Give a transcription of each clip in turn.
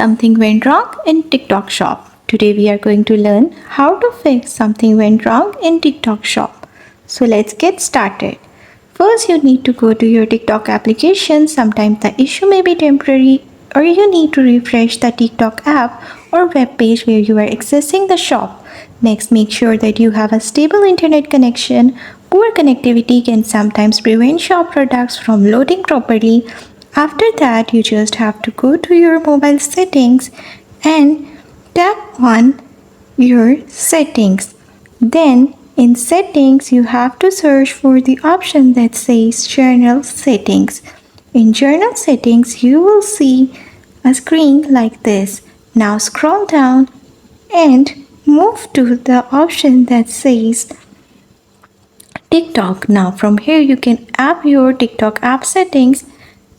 Something went wrong in TikTok shop. Today we are going to learn how to fix something went wrong in TikTok shop. So let's get started. First you need to go to your TikTok application. Sometimes the issue may be temporary or you need to refresh the TikTok app or web page where you are accessing the shop. Next, make sure that you have a stable internet connection. Poor connectivity can sometimes prevent shop products from loading properly. After that, you just have to go to your mobile settings and tap on your settings. Then in settings, you have to search for the option that says journal settings. In journal settings, you will see a screen like this. Now scroll down and move to the option that says TikTok. Now from here you can add your TikTok app settings.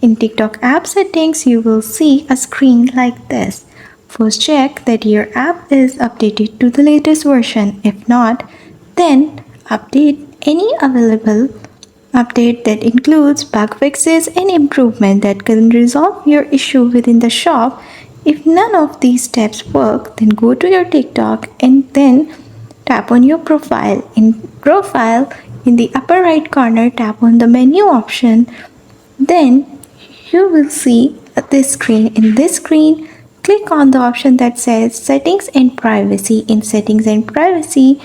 In TikTok app settings, you will see a screen like this. First check that your app is updated to the latest version. If not, then update any available update that includes bug fixes and improvement that can resolve your issue within the shop. If none of these steps work, then go to your TikTok and then tap on your profile. In profile, in the upper right corner, tap on the menu option. Then you will see this screen. In this screen, click on the option that says Settings and Privacy. In Settings and Privacy,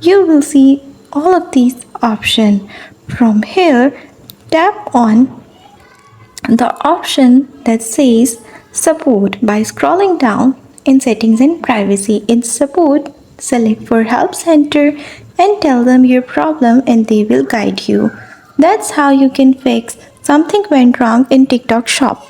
you will see all of these options. From here, tap on the option that says Support by scrolling down. In Settings and Privacy, in Support, select for Help Center and tell them your problem and they will guide you. That's how you can fix something went wrong in TikTok shop.